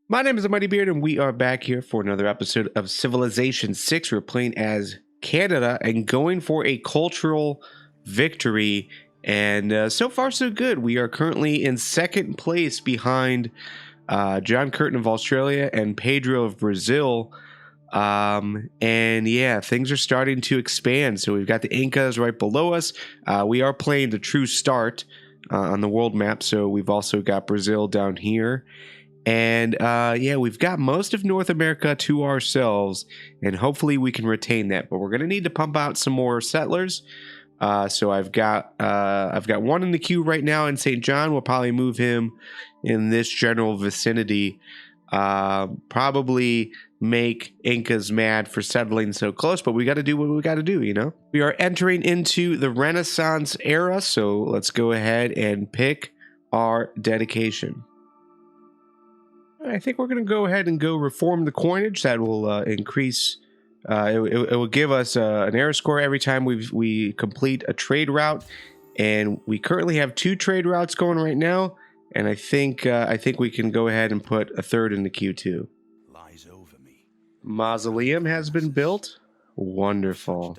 My name is Mighty Beard, and we are back here for another episode of Civilization 6. We're playing as Canada and going for a cultural victory. And so far, so good. We are currently in second place behind John Curtin of Australia and Pedro of Brazil. And yeah, things are starting to expand. So we've got the Incas right below us. We are playing the true start on the world map. So we've also got Brazil down here. And yeah, we've got most of North America to ourselves, and hopefully we can retain that. But we're going to need to pump out some more settlers. So I've got one in the queue right now in St. John. We'll probably move him in this general vicinity. Probably make Incas mad for settling so close, but we got to do what we got to do, you know? We are entering into the Renaissance era, so let's go ahead and pick our dedication. I think we're going to go ahead and go reform the coinage. That will increase. It will give us an error score every time we complete a trade route, and we currently have 2 trade routes going right now. And I think we can go ahead and put a third in the queue too. Lies over me. Mausoleum has been built. Wonderful.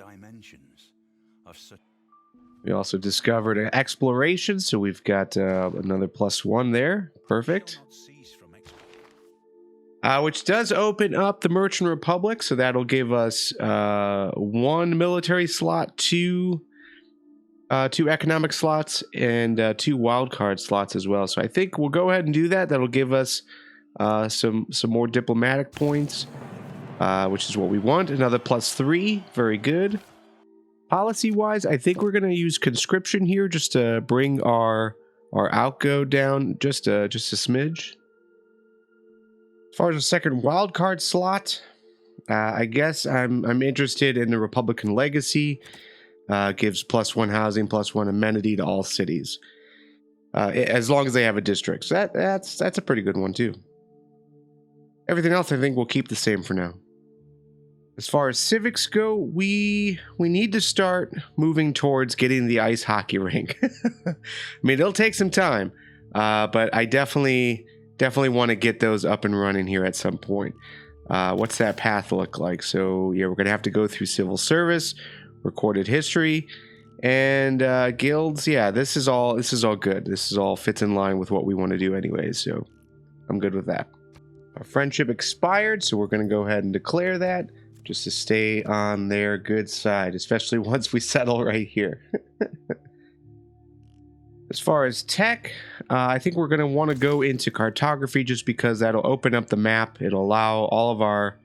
We also discovered an exploration, so we've got another +1 there. Perfect. Which does open up the Merchant Republic, so that'll give us 1 military slot, 2 economic slots, and 2 wildcard slots as well. So I think we'll go ahead and do that. That'll give us some more diplomatic points, which is what we want. Another +3, very good. Policy-wise, I think we're going to use conscription here just to bring our outgo down just a smidge. As far as the second wildcard slot, I guess I'm interested in the Republican Legacy. Gives +1 housing, +1 amenity to all cities, as long as they have a district. So that's a pretty good one too. Everything else, I think, we'll keep the same for now. As far as civics go, we need to start moving towards getting the ice hockey rink. I mean, it'll take some time, but I definitely want to get those up and running here at some point. What's that path look like? So yeah, we're gonna have to go through civil service, recorded history, and guilds. Yeah, this is all good. This is all fits in line with what we want to do anyways, so I'm good with that. Our friendship expired, so we're gonna go ahead and declare that just to stay on their good side, especially once we settle right here. As far as tech, I think we're going to want to go into cartography just because that'll open up the map. It'll allow all of our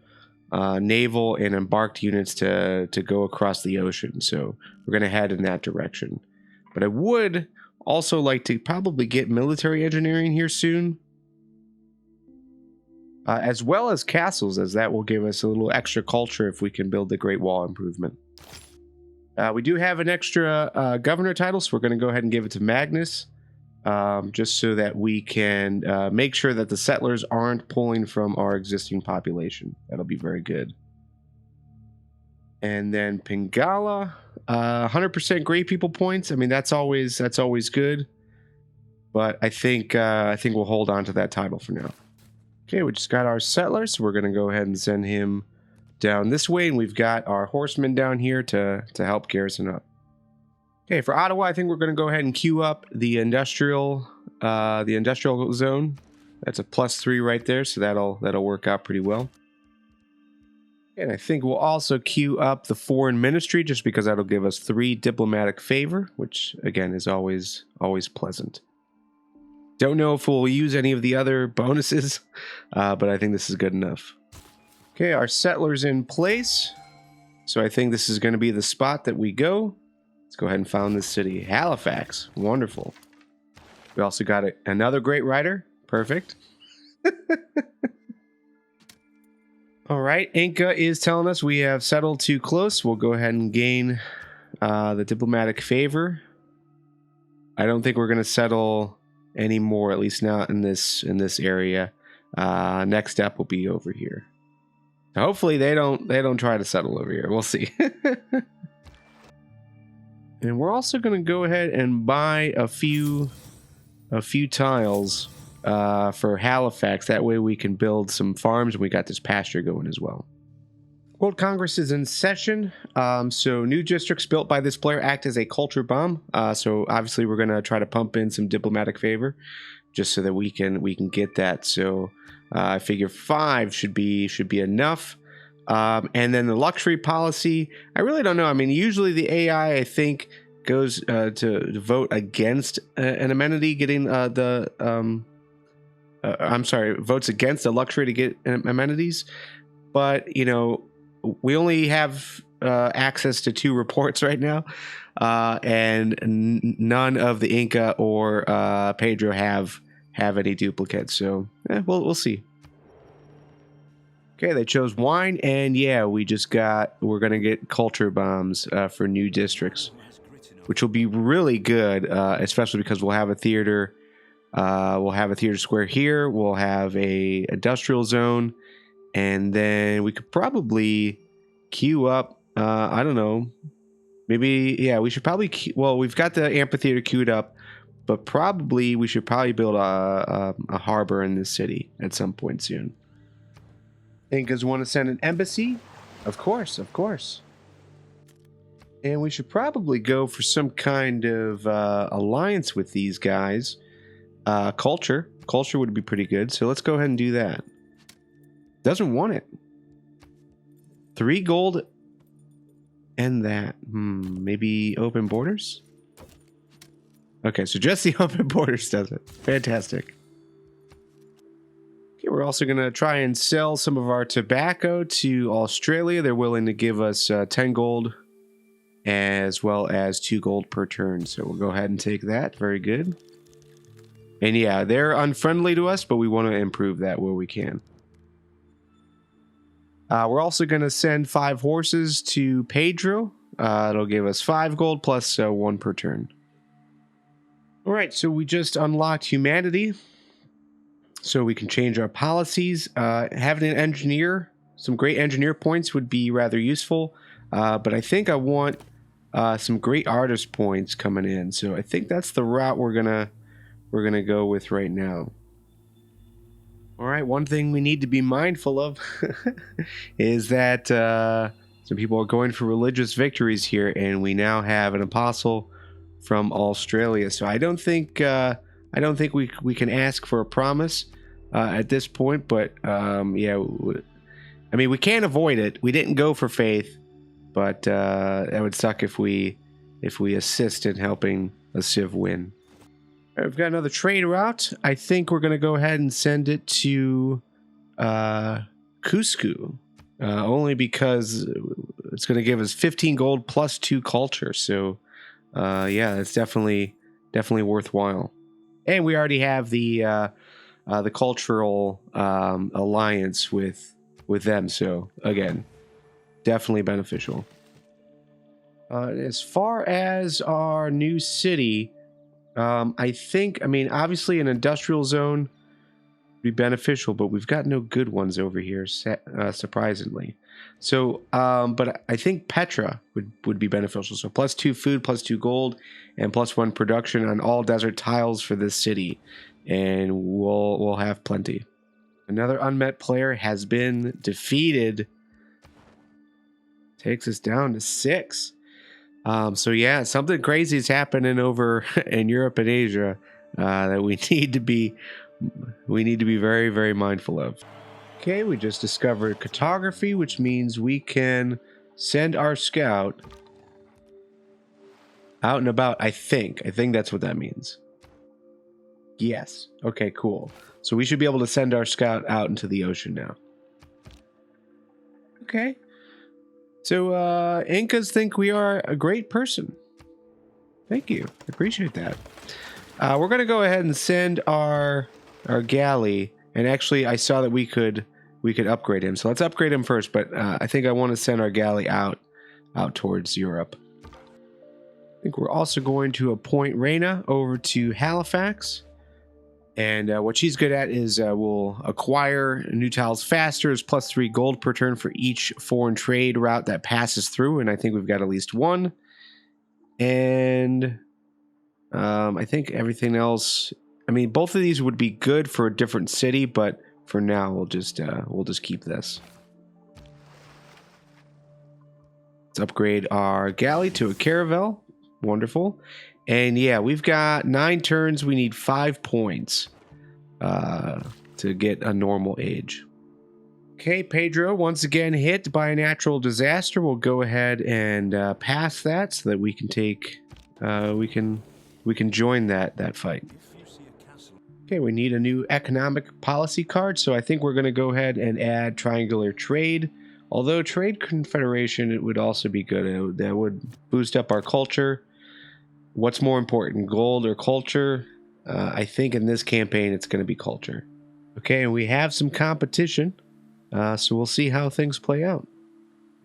naval and embarked units to go across the ocean. So we're going to head in that direction. But I would also like to probably get military engineering here soon, as well as castles, as that will give us a little extra culture if we can build the Great Wall improvement. We do have an extra governor title, so we're going to go ahead and give it to Magnus, just so that we can make sure that the settlers aren't pulling from our existing population. That'll be very good. And then Pingala, 100% Great People points. I mean, that's always good, but I think we'll hold on to that title for now. Okay, we just got our settler, so we're going to go ahead and send him down this way, and we've got our horsemen down here to help garrison up. Okay, for Ottawa, I think we're going to go ahead and queue up the industrial zone. That's a +3 right there, so that'll work out pretty well. And I think we'll also queue up the foreign ministry, just because that'll give us 3 diplomatic favor, which again is always pleasant. Don't know if we'll use any of the other bonuses, but I think this is good enough. Okay, our settlers in place. So I think this is going to be the spot that we go. Let's go ahead and found this city. Halifax. Wonderful. We also got another great writer. Perfect. All right, Inca is telling us we have settled too close. We'll go ahead and gain the diplomatic favor. I don't think we're going to settle anymore, at least not in this area. Next step will be over here. Hopefully they don't try to settle over here. We'll see. And we're also going to go ahead and buy a few tiles for Halifax. That way we can build some farms, and we got this pasture going as well. World Congress is in session. So new districts built by this player act as a culture bomb. So obviously we're going to try to pump in some diplomatic favor just so that we can get that. So I figure 5 should be enough. And then the luxury policy, I really don't know. I mean, usually the AI, I think, goes to vote against an amenity getting votes against the luxury to get amenities. But, you know, we only have access to 2 reports right now, and none of the Inca or Pedro have any duplicates. So we'll see. Okay, they chose wine, and yeah, we're gonna get culture bombs for new districts, which will be really good, especially because we'll have a theater. We'll have a theater square here. We'll have a industrial zone. And then we could probably queue up, I don't know, maybe, yeah, we should probably, we've got the amphitheater queued up, but we should probably build a harbor in this city at some point soon. Incas want to send an embassy? Of course. And we should probably go for some kind of alliance with these guys. Culture would be pretty good, so let's go ahead and do that. Doesn't want it. 3 gold and that. Maybe open borders? Okay, so just the open borders does it. Fantastic. Okay, we're also going to try and sell some of our tobacco to Australia. They're willing to give us 10 gold as well as 2 gold per turn. So we'll go ahead and take that. Very good. And yeah, they're unfriendly to us, but we want to improve that where we can. We're also going to send 5 horses to Pedro. It'll give us 5 gold plus 1 per turn. All right, so we just unlocked humanity. So we can change our policies. Having an engineer, some great engineer points would be rather useful. But I think I want some great artist points coming in. So I think that's the route we're gonna go with right now. All right, one thing we need to be mindful of is that some people are going for religious victories here, and we now have an apostle from Australia. So I don't think we can ask for a promise at this point, but yeah, I mean, we can't avoid it. We didn't go for faith, but that would suck if we assist in helping a Civ win. All right, we've got another trade route. I think we're going to go ahead and send it to Cusco, only because it's going to give us 15 gold plus 2 culture. So yeah, it's definitely worthwhile. And we already have the cultural alliance with them. So again, definitely beneficial. As far as our new city, I mean, obviously an industrial zone would be beneficial, but we've got no good ones over here, surprisingly. So, but I think Petra would be beneficial. So plus 2 food, plus 2 gold, and plus 1 production on all desert tiles for this city, and we'll have plenty. Another unmet player has been defeated. Takes us down to 6. So yeah, something crazy is happening over in Europe and Asia that we need to be very, very mindful of. Okay, we just discovered cartography, which means we can send our scout out and about. I think that's what that means. Yes. Okay, cool. So we should be able to send our scout out into the ocean now. Okay. So Incas think we are a great person. Thank you. I appreciate that. We're going to go ahead and send our galley. And actually, I saw that we could upgrade him. So let's upgrade him first. But I think I want to send our galley out towards Europe. I think we're also going to appoint Reyna over to Halifax. And what she's good at is we'll acquire new tiles faster, is plus 3 gold per turn for each foreign trade route that passes through. And I think we've got at least 1. And I think everything else, I mean, both of these would be good for a different city, but for now, we'll just keep this. Let's upgrade our galley to a caravel. Wonderful. And yeah, we've got 9 turns. We need 5 points to get a normal age. Okay, Pedro, once again hit by a natural disaster. We'll go ahead and pass that so that we can take we can join that fight. Okay, we need a new economic policy card, so I think we're going to go ahead and add triangular trade. Although trade confederation, it would also be good. That would boost up our culture. What's more important, gold or culture? I think in this campaign, it's going to be culture. Okay, and we have some competition, so we'll see how things play out.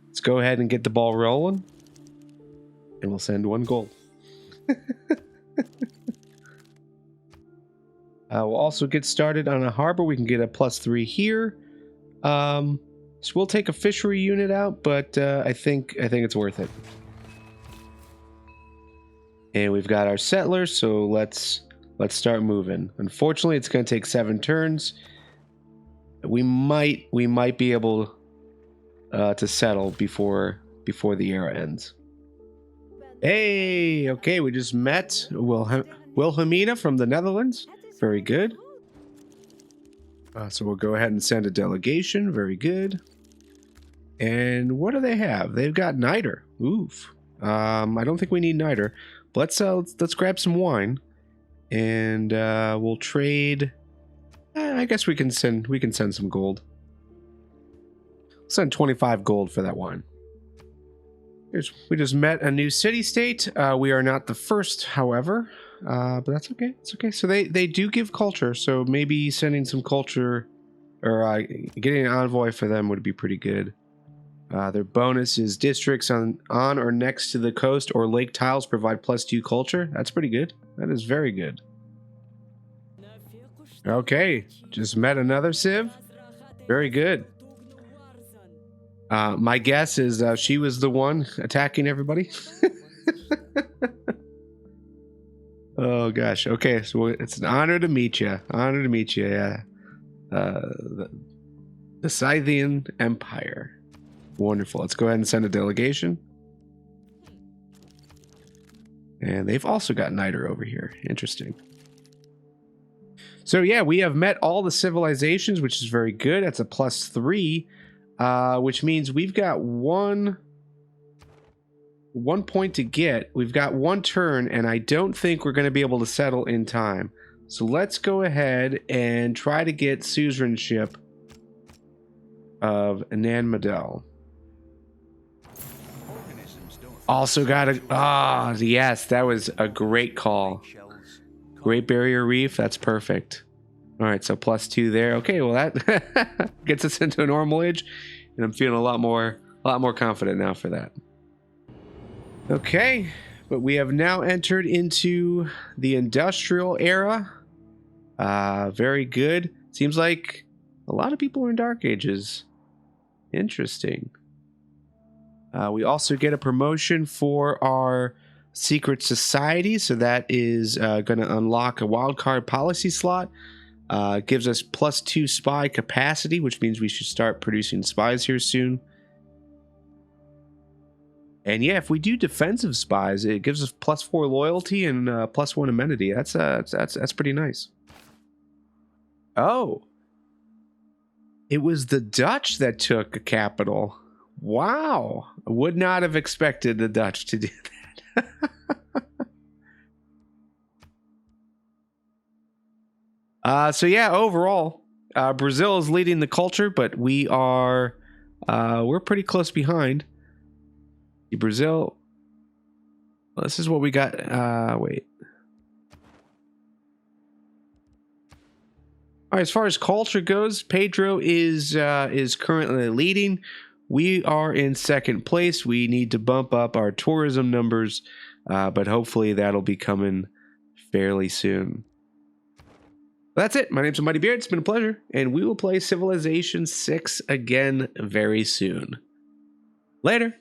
Let's go ahead and get the ball rolling, and we'll send 1 gold. We'll also get started on a harbor. We can get a +3 here. So we'll take a fishery unit out, but I think it's worth it. And we've got our settlers, so let's start moving. Unfortunately, it's going to take 7 turns. We might be able to settle before the era ends. Hey, okay, we just met Wilhelmina from the Netherlands. Very good. So we'll go ahead and send a delegation. Very good. And what do they have? They've got niter. Oof. I don't think we need niter. But let's grab some wine, and we'll trade. I guess we can send some gold. We'll send 25 gold for that wine. We just met a new city-state. We are not the first, however, but that's okay. It's okay. So they do give culture, so maybe sending some culture or getting an envoy for them would be pretty good. Their bonus is districts on or next to the coast or lake tiles provide +2 culture. That's pretty good. That is very good. Okay, just met another civ. Very good. My guess is she was the one attacking everybody. Oh gosh. Okay, so it's an honor to meet you. Honor to meet you. Yeah. The Scythian Empire. Wonderful. Let's go ahead and send a delegation. And they've also got niter over here. Interesting. So yeah, we have met all the civilizations, which is very good. That's a +3. Which means we've got one point to get. We've got 1 turn, and I don't think we're going to be able to settle in time. So let's go ahead and try to get suzerainship of Nan Madel. Also got a yes, that was a great call. Great Barrier Reef, that's perfect. All right, so +2 there. Okay, well that gets us into a normal age, and I'm feeling a lot more confident now for that. Okay, but we have now entered into the industrial era. Very good. Seems like a lot of people are in Dark Ages. Interesting. We also get a promotion for our secret society, so that is going to unlock a wildcard policy slot. Gives us +2 spy capacity, which means we should start producing spies here soon. And yeah, if we do defensive spies, it gives us +4 loyalty and +1 amenity. That's pretty nice. Oh, it was the Dutch that took a capital. Wow, I would not have expected the Dutch to do that. So yeah, overall, Brazil is leading the culture, but we're pretty close behind. Brazil. Well, this is what we got. Wait. All right, as far as culture goes, Pedro is currently leading. We are in 2nd place. We need to bump up our tourism numbers, but hopefully that'll be coming fairly soon. That's it. My name's Mighty Beard. It's been a pleasure, and we will play Civilization 6 again very soon. Later.